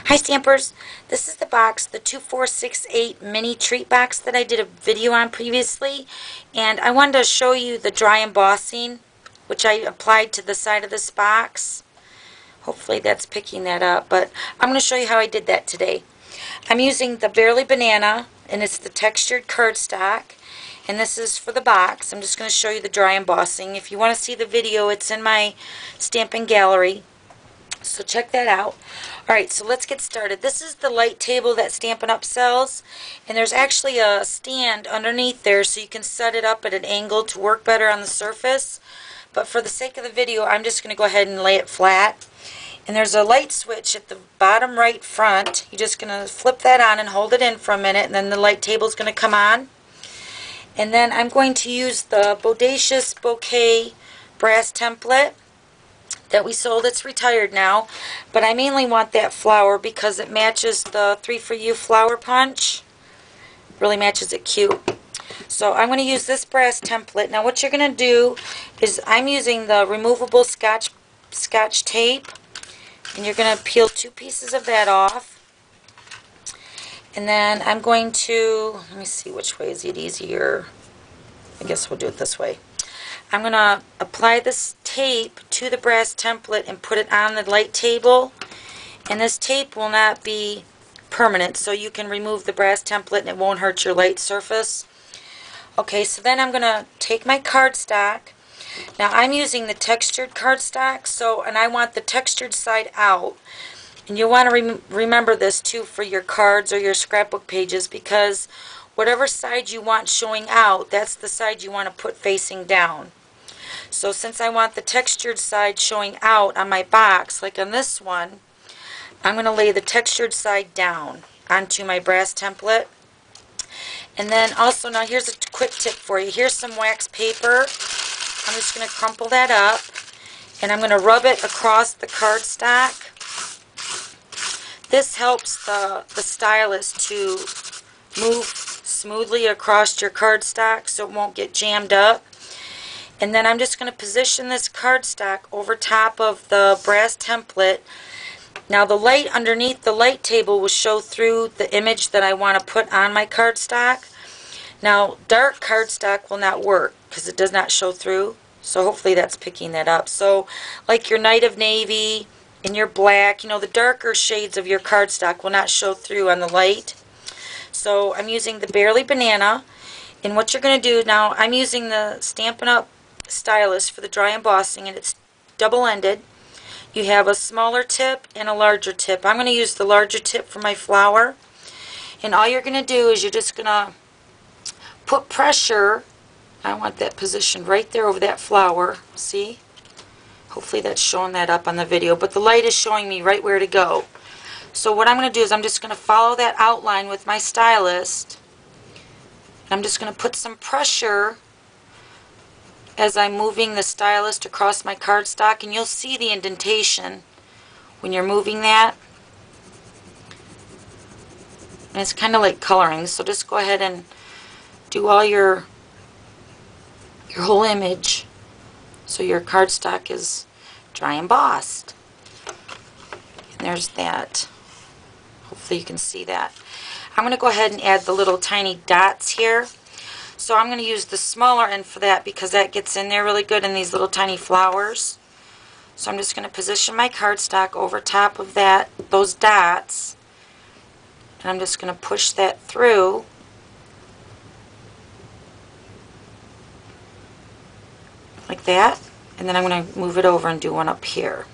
Hi Stampers, this is the box, the 2468 mini treat box that I did a video on previously, and I wanted to show you the dry embossing which I applied to the side of this box. Hopefully that's picking that up, but I'm going to show you how I did that today. I'm using the Barely Banana, and it's the textured cardstock, and this is for the box. I'm just going to show you the dry embossing. If you want to see the video, it's in my Stampin' gallery. So check that out. Alright, so let's get started. This is the light table that Stampin' Up! Sells, and there's actually a stand underneath there so you can set it up at an angle to work better on the surface. But for the sake of the video, I'm just going to go ahead and lay it flat. And there's a light switch at the bottom right front. You're just going to flip that on and hold it in for a minute, and then the light table is going to come on. And then I'm going to use the Bodacious Bouquet brass template that we sold. It's retired now, but I mainly want that flower because it matches the 3 for You flower punch. Really matches it cute. So I'm going to use this brass template. Now what you're going to do is I'm using the removable Scotch tape, and you're going to peel 2 pieces of that off. And then I'm going to, let me see which way is it easier. I guess we'll do it this way. I'm going to apply this tape to the brass template and put it on the light table. And this tape will not be permanent, so you can remove the brass template and it won't hurt your light surface. Okay, so then I'm going to take my cardstock. Now I'm using the textured cardstock, and I want the textured side out. And you'll want to remember this too for your cards or your scrapbook pages, because whatever side you want showing out, that's the side you want to put facing down. So since I want the textured side showing out on my box, like on this one, I'm going to lay the textured side down onto my brass template. And then also, now here's a quick tip for you. Here's some wax paper. I'm just going to crumple that up, and I'm going to rub it across the cardstock. This helps the stylus to move smoothly across your cardstock so it won't get jammed up. And then I'm just going to position this cardstock over top of the brass template. Now the light underneath the light table will show through the image that I want to put on my cardstock. Now dark cardstock will not work because it does not show through, so hopefully that's picking that up. So like your Night of Navy and your black, you know, the darker shades of your cardstock will not show through on the light. So I'm using the Barely Banana, and what you're going to do now, I'm using the Stampin' Up! Stylus for the dry embossing, and it's double-ended. You have a smaller tip and a larger tip. I'm going to use the larger tip for my flower, and all you're going to do is you're just going to put pressure. I want that positioned right there over that flower. See? Hopefully that's showing that up on the video, but the light is showing me right where to go. So what I'm going to do is I'm just going to follow that outline with my stylus. I'm just going to put some pressure as I'm moving the stylus across my cardstock, and you'll see the indentation when you're moving that. And it's kind of like coloring, so just go ahead and do all your whole image so your cardstock is dry embossed. And there's that. Hopefully you can see that. I'm going to go ahead and add the little tiny dots here. So I'm going to use the smaller end for that because that gets in there really good in these little tiny flowers. So I'm just going to position my cardstock over top of those dots, and I'm just going to push that through. Like that. And then I'm going to move it over and do one up here.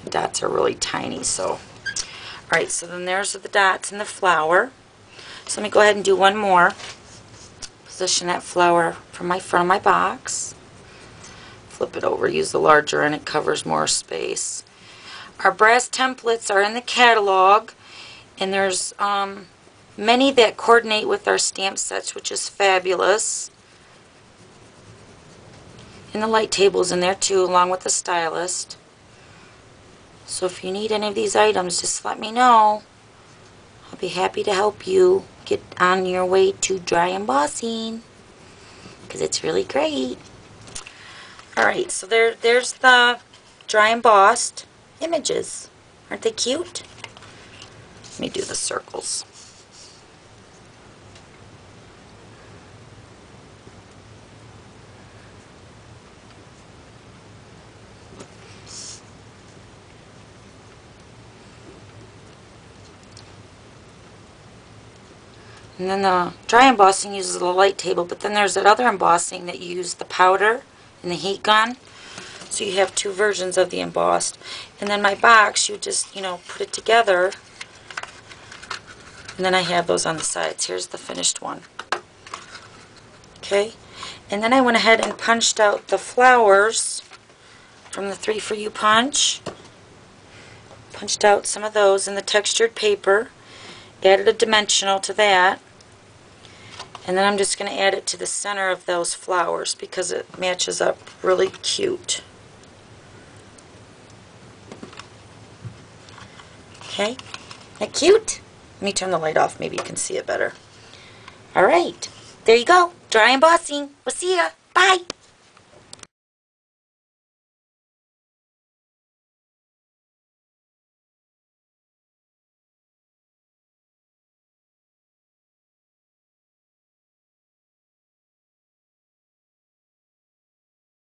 The dots are really tiny, so. Alright, so then there's the dots in the flower. So let me go ahead and do one more. Position that flower from my front of my box. Flip it over, use the larger, and it covers more space. Our brass templates are in the catalog, and there's many that coordinate with our stamp sets, which is fabulous. And the light table's in there too, along with the stylus. So if you need any of these items, just let me know. I'll be happy to help you get on your way to dry embossing, because it's really great. Alright, so there's the dry embossed images. Aren't they cute? Let me do the circles. And then the dry embossing uses a light table, but then there's that other embossing that you use the powder and the heat gun. So you have two versions of the embossed. And then my box, you just, put it together. And then I have those on the sides. Here's the finished one. Okay. And then I went ahead and punched out the flowers from the 3 for You punch. Punched out some of those in the textured paper. Added a dimensional to that. And then I'm just going to add it to the center of those flowers because it matches up really cute. Okay, isn't that cute? Let me turn the light off, maybe you can see it better. Alright, there you go. Dry embossing. We'll see ya. Bye.